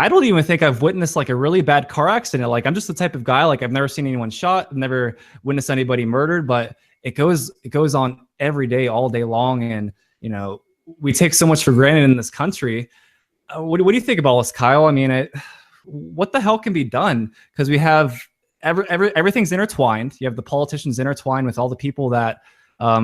don't even think I've witnessed like a really bad car accident. Like I'm just the type of guy, like I've never seen anyone shot, I've never witnessed anybody murdered, but it goes on every day, all day long. And, you know, we take so much for granted in this country. What do you think about this, Kyle? I mean, what the hell can be done? Because we have everything's intertwined. You have the politicians intertwined with all the people that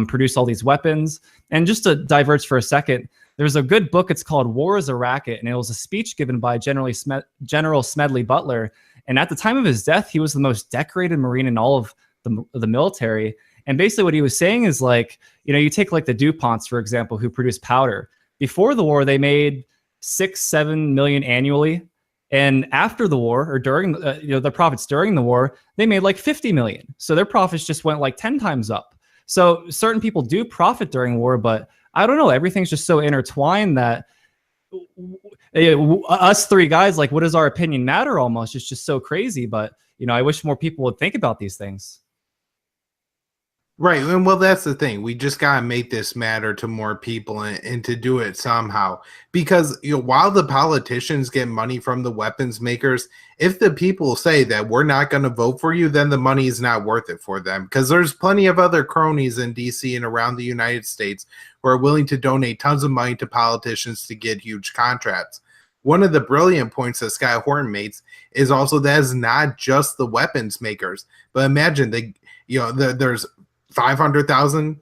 produce all these weapons. And just to diverge for a second, there's a good book. It's called War is a Racket. And it was a speech given by General Smedley Butler. And at the time of his death, he was the most decorated Marine in all of the military. And basically what he was saying is like, you know, you take like the DuPonts, for example, who produce powder. Before the war, they made 6-7 million annually. And after the war, or during, the profits during the war, they made like 50 million. So their profits just went like 10 times up. So certain people do profit during war, but I don't know. Everything's just so intertwined that us three guys, like, what does our opinion matter almost? It's just so crazy. But, you know, I wish more people would think about these things. Right. And well, that's the thing. We just got to make this matter to more people and to do it somehow. Because, you know, while the politicians get money from the weapons makers, if the people say that we're not going to vote for you, then the money is not worth it for them. Because there's plenty of other cronies in DC and around the United States who are willing to donate tons of money to politicians to get huge contracts. One of the brilliant points that Scott Horton makes is also that it's not just the weapons makers. But imagine there's 500,000,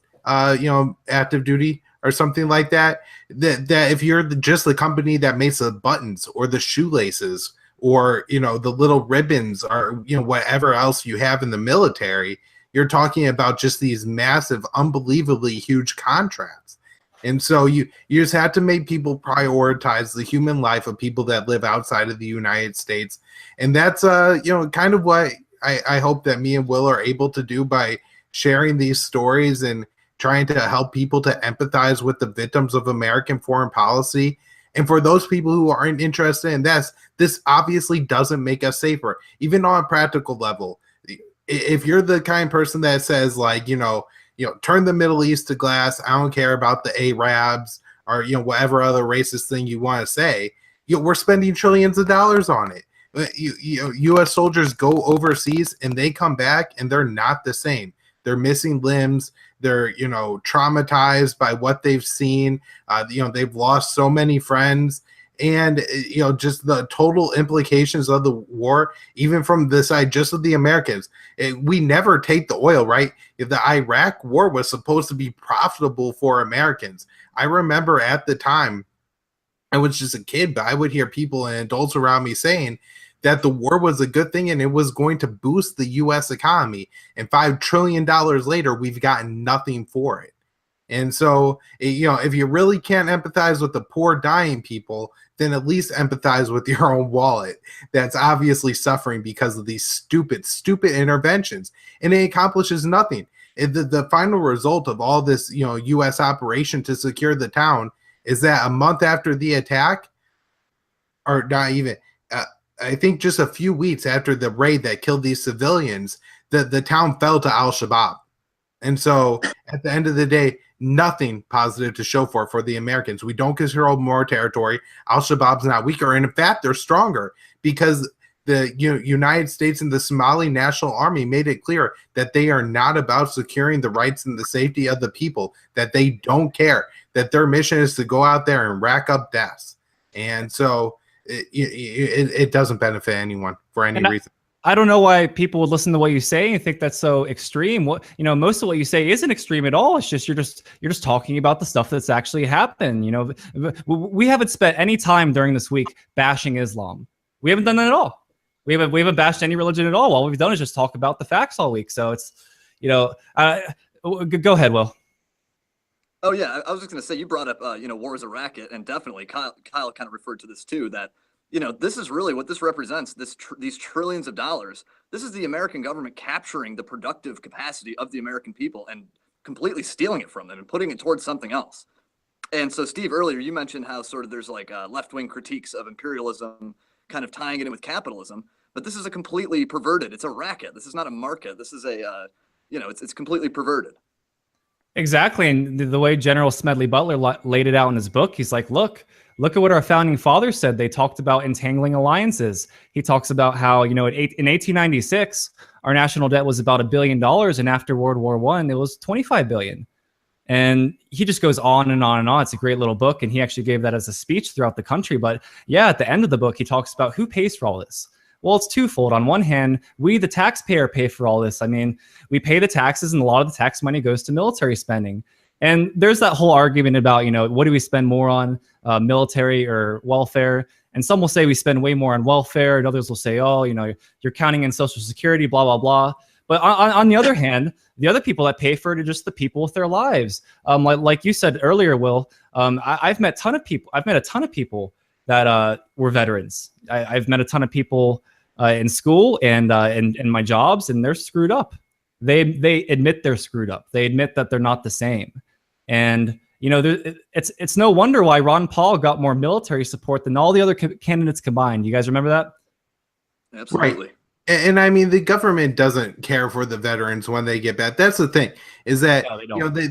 active duty or something like that. That if you're just the company that makes the buttons or the shoelaces or, you know, the little ribbons or, you know, whatever else you have in the military, you're talking about just these massive, unbelievably huge contracts. And so you just have to make people prioritize the human life of people that live outside of the United States. And that's, kind of what I hope that me and Will are able to do by sharing these stories and trying to help people to empathize with the victims of American foreign policy. And for those people who aren't interested in this obviously doesn't make us safer, even on a practical level. If you're the kind of person that says like, turn the Middle East to glass, I don't care about the Arabs or, whatever other racist thing you want to say, we're spending trillions of dollars on it. U.S. soldiers go overseas and they come back and they're not the same. They're missing limbs. They're, traumatized by what they've seen. They've lost so many friends. And, just the total implications of the war, even from the side just of the Americans. We never take the oil, right? If the Iraq war was supposed to be profitable for Americans. I remember at the time, I was just a kid, but I would hear people and adults around me saying that the war was a good thing and it was going to boost the U.S. economy. And $5 trillion later, we've gotten nothing for it. And so, if you really can't empathize with the poor dying people, then at least empathize with your own wallet that's obviously suffering because of these stupid interventions. And it accomplishes nothing. The final result of all this, U.S. operation to secure the town is that a month after the attack, or not even, I think just a few weeks after the raid that killed these civilians, the town fell to Al-Shabaab. And so at the end of the day, nothing positive to show for the Americans. We don't control more territory. Al-Shabaab's not weaker. And in fact, they're stronger because the United States and the Somali National Army made it clear that they are not about securing the rights and the safety of the people, that they don't care, that their mission is to go out there and rack up deaths. And so it doesn't benefit anyone for any reason. I don't know why people would listen to what you say and think that's so extreme. What, most of what you say isn't extreme at all. It's just you're just talking about the stuff that's actually happened. We haven't spent any time during this week bashing Islam. We haven't done that at all. We haven't bashed any religion at all. All we've done is just talk about the facts all week. So it's, go ahead, Will. Oh yeah, I was just going to say, you brought up, war is a racket, and definitely Kyle kind of referred to this too, that this is really what this represents, these trillions of dollars. This is the American government capturing the productive capacity of the American people and completely stealing it from them and putting it towards something else. And so, Steve, earlier you mentioned how sort of there's like left-wing critiques of imperialism kind of tying it in with capitalism, but this is a completely perverted, it's a racket. This is not a market. This is a, it's completely perverted. Exactly. And the way General Smedley Butler laid it out in his book, he's like, look at what our founding fathers said. They talked about entangling alliances. He talks about how, in 1896, our national debt was about $1 billion. And after World War I, it was $25 billion. And he just goes on and on and on. It's a great little book. And he actually gave that as a speech throughout the country. But yeah, at the end of the book, he talks about who pays for all this. Well, it's twofold. On one hand, we, the taxpayer, pay for all this. I mean, we pay the taxes and a lot of the tax money goes to military spending. And there's that whole argument about, what do we spend more on, military or welfare? And some will say we spend way more on welfare. And others will say, oh, you're counting in Social Security, blah, blah, blah. But on the other hand, the other people that pay for it are just the people with their lives. Like you said earlier, Will, I've met a ton of people that were veterans. I've met a ton of people in school and in my jobs, and they're screwed up. They admit they're screwed up. They admit that they're not the same. And it's no wonder why Ron Paul got more military support than all the other candidates combined. You guys remember that? Absolutely. Right. And I mean, the government doesn't care for the veterans when they get back. That's the thing, is that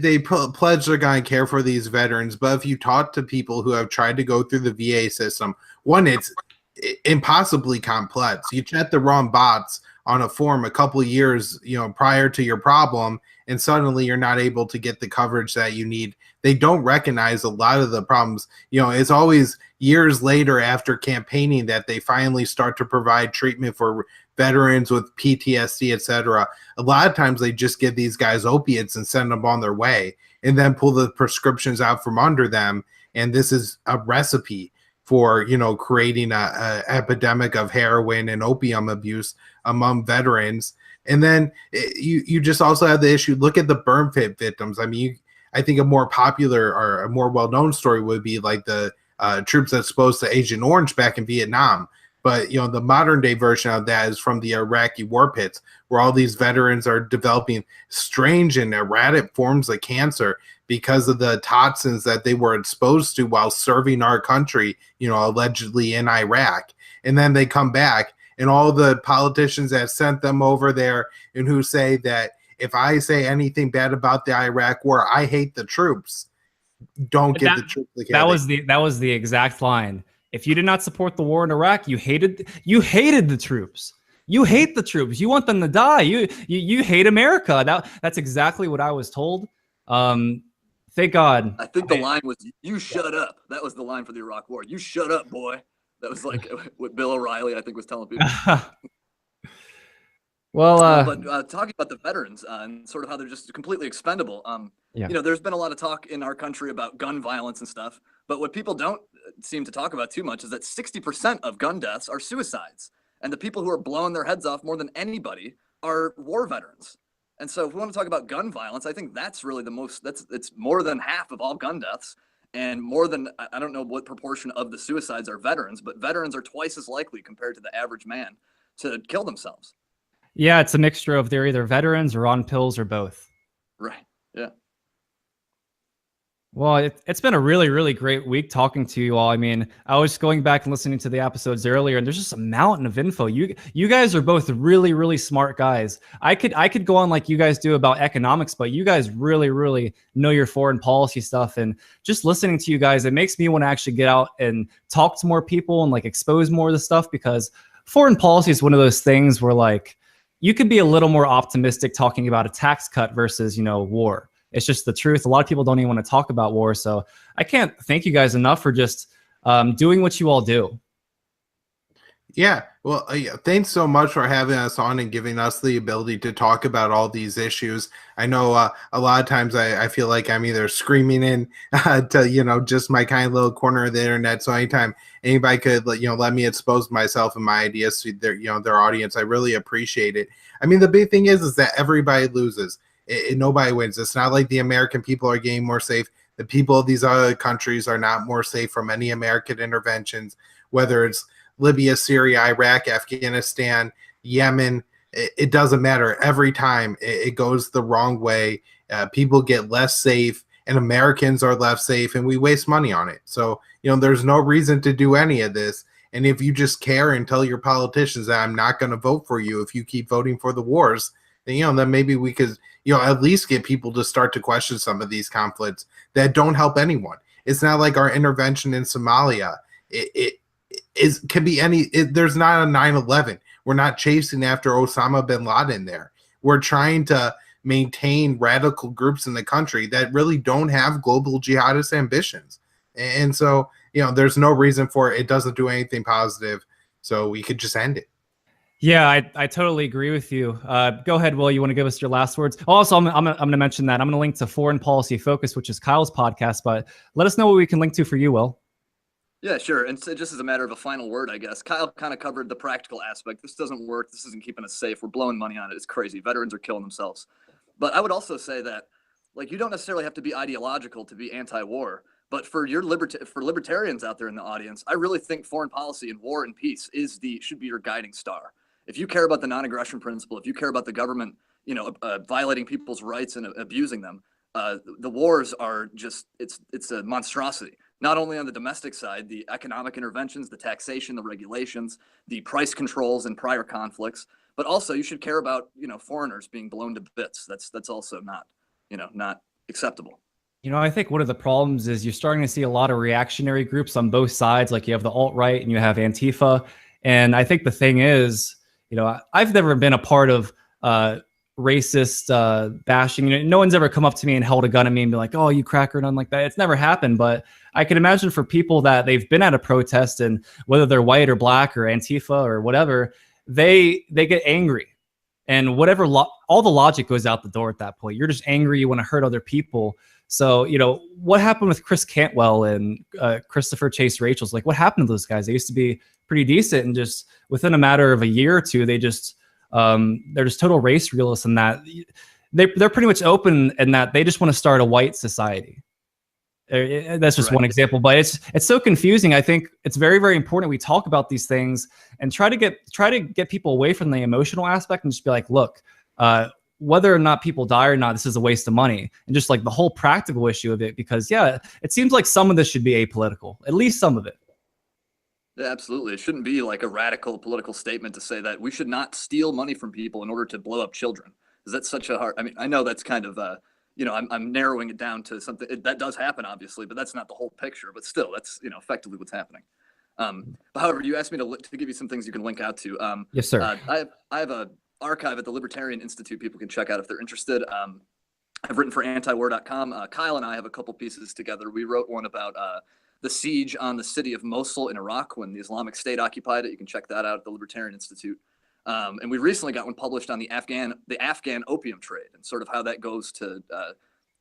they pledge they're going to care for these veterans. But if you talk to people who have tried to go through the VA system, one, it's impossibly complex. You check the wrong box on a form a couple of years, prior to your problem, and suddenly you're not able to get the coverage that you need. They don't recognize a lot of the problems. It's always years later after campaigning that they finally start to provide treatment for veterans with PTSD, etc. A lot of times they just give these guys opiates and send them on their way and then pull the prescriptions out from under them. And this is a recipe for, creating a epidemic of heroin and opium abuse among veterans. And then you just also have the issue, look at the burn pit victims. I mean, I think a more popular or a more well-known story would be like the troops that exposed to Agent Orange back in Vietnam. But, the modern day version of that is from the Iraqi war pits, where all these veterans are developing strange and erratic forms of cancer because of the toxins that they were exposed to while serving our country, allegedly in Iraq. And then they come back, and all the politicians that sent them over there and who say that if I say anything bad about the Iraq war, I hate the troops, don't give the troops the credit. That was the exact line. If you did not support the war in Iraq, you hated the troops. You hate the troops. You want them to die. You hate America. That's exactly what I was told. Thank God. I think the line was, "You shut up." That was the line for the Iraq War. "You shut up, boy." That was like what Bill O'Reilly, I think, was telling people. Well, but talking about the veterans and sort of how they're just completely expendable. There's been a lot of talk in our country about gun violence and stuff, but what people don't seem to talk about too much is that 60% of gun deaths are suicides, and the people who are blowing their heads off more than anybody are war veterans. And so, if we want to talk about gun violence, I think that's really the most. It's more than half of all gun deaths, and more than, I don't know what proportion of the suicides are veterans, but veterans are twice as likely compared to the average man to kill themselves. Yeah, it's a mixture of they're either veterans or on pills or both. Right. Yeah. Well, it's been a really, really great week talking to you all. I mean, I was going back and listening to the episodes earlier, and there's just a mountain of info. You guys are both really, really smart guys. I could go on like you guys do about economics, but you guys really, really know your foreign policy stuff. And just listening to you guys, it makes me want to actually get out and talk to more people and like expose more of the stuff, because foreign policy is one of those things where like you could be a little more optimistic talking about a tax cut versus, war. It's just the truth. A lot of people don't even want to talk about war. So I can't thank you guys enough for just doing what you all do. Yeah, well, thanks so much for having us on and giving us the ability to talk about all these issues. I know a lot of times I feel like I'm either screaming in to, just my kind of little corner of the internet. So anytime anybody could, let me expose myself and my ideas to their audience, I really appreciate it. I mean, the big thing is that everybody loses. Nobody wins. It's not like the American people are getting more safe. The people of these other countries are not more safe from any American interventions, whether it's Libya, Syria, Iraq, Afghanistan, Yemen. It doesn't matter. Every time it goes the wrong way, people get less safe and Americans are less safe, and we waste money on it. So, there's no reason to do any of this. And if you just care and tell your politicians that I'm not going to vote for you if you keep voting for the wars, then, then maybe we could, at least get people to start to question some of these conflicts that don't help anyone. It's not like our intervention in Somalia. Can be there's not a 9/11. We're not chasing after Osama bin Laden there. We're trying to maintain radical groups in the country that really don't have global jihadist ambitions. And so, there's no reason for it. It doesn't do anything positive. So we could just end it. Yeah, I totally agree with you. Go ahead, Will. You want to give us your last words? Also, I'm going to mention that I'm going to link to Foreign Policy Focus, which is Kyle's podcast. But let us know what we can link to for you, Will. Yeah, sure. And so just as a matter of a final word, I guess, Kyle kind of covered the practical aspect. This doesn't work. This isn't keeping us safe. We're blowing money on it. It's crazy. Veterans are killing themselves. But I would also say that, like, you don't necessarily have to be ideological to be anti-war. But for your for libertarians out there in the audience, I really think foreign policy and war and peace should be your guiding star. If you care about the non-aggression principle, if you care about the government, violating people's rights and abusing them, the wars are just it's a monstrosity. Not only on the domestic side, the economic interventions, the taxation, the regulations, the price controls in prior conflicts, but also you should care about, foreigners being blown to bits. That's also not acceptable. I think one of the problems is you're starting to see a lot of reactionary groups on both sides. Like you have the alt-right and you have Antifa. And I think the thing is, I've never been a part of racist bashing. No one's ever come up to me and held a gun at me and be like, "Oh, you cracker," and like that. It's never happened. But I can imagine for people that they've been at a protest, and whether they're white or black or Antifa or whatever, they get angry, and whatever all the logic goes out the door at that point. You're just angry. You want to hurt other people. So what happened with Chris Cantwell and Christopher Chase Rachel's? Like, what happened to those guys? They used to be pretty decent, and just within a matter of a year or two, they're just total race realists, and that they're pretty much open in that they just want to start a white society. That's just one example, but it's so confusing. I think it's very, very important we talk about these things and try to get people away from the emotional aspect and just be like, look, whether or not people die or not, this is a waste of money, and just like the whole practical issue of it, because it seems like some of this should be apolitical, at least some of it. Yeah, absolutely. It shouldn't be like a radical political statement to say that we should not steal money from people in order to blow up children. Because that's such a hard, I know that's kind of, I'm narrowing it down to something that does happen, obviously, but that's not the whole picture. But still, that's, effectively what's happening. But however, you asked me to give you some things you can link out to. Yes, sir. I have a archive at the Libertarian Institute people can check out if they're interested. I've written for antiwar.com. Kyle and I have a couple pieces together. We wrote one about the siege on the city of Mosul in Iraq when the Islamic State occupied it. You can check that out at the Libertarian Institute. And we recently got one published on the Afghan opium trade and sort of how that goes to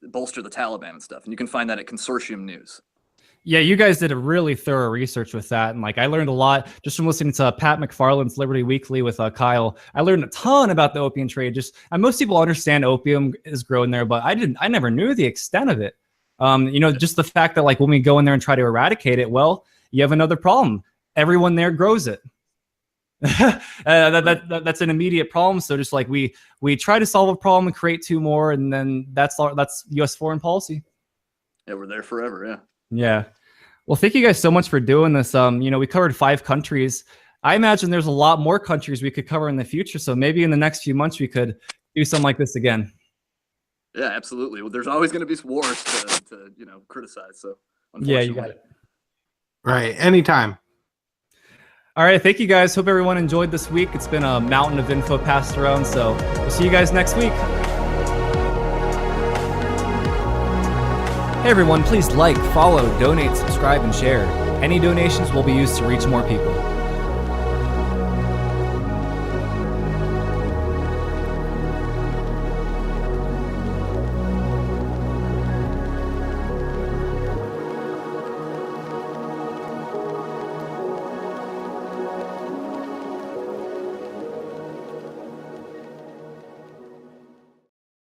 bolster the Taliban and stuff. And you can find that at Consortium News. Yeah, you guys did a really thorough research with that. And I learned a lot just from listening to Pat McFarland's Liberty Weekly with Kyle. I learned a ton about the opium trade. And most people understand opium is growing there, but I never knew the extent of it. Just the fact that when we go in there and try to eradicate it, well, you have another problem. Everyone there grows it. That's an immediate problem. So just we try to solve a problem and create two more, and then that's U.S. foreign policy. Yeah, we're there forever. Yeah. Yeah. Well, thank you guys so much for doing this. We covered 5 countries. I imagine there's a lot more countries we could cover in the future. So maybe in the next few months we could do something like this again. Yeah, absolutely. Well, there's always going to be wars to criticize. So yeah, you got it. Right. Anytime. All right, thank you guys. Hope everyone enjoyed this week. It's been a mountain of info passed around, so we'll see you guys next week. Hey everyone, please like, follow, donate, subscribe, and share. Any donations will be used to reach more people.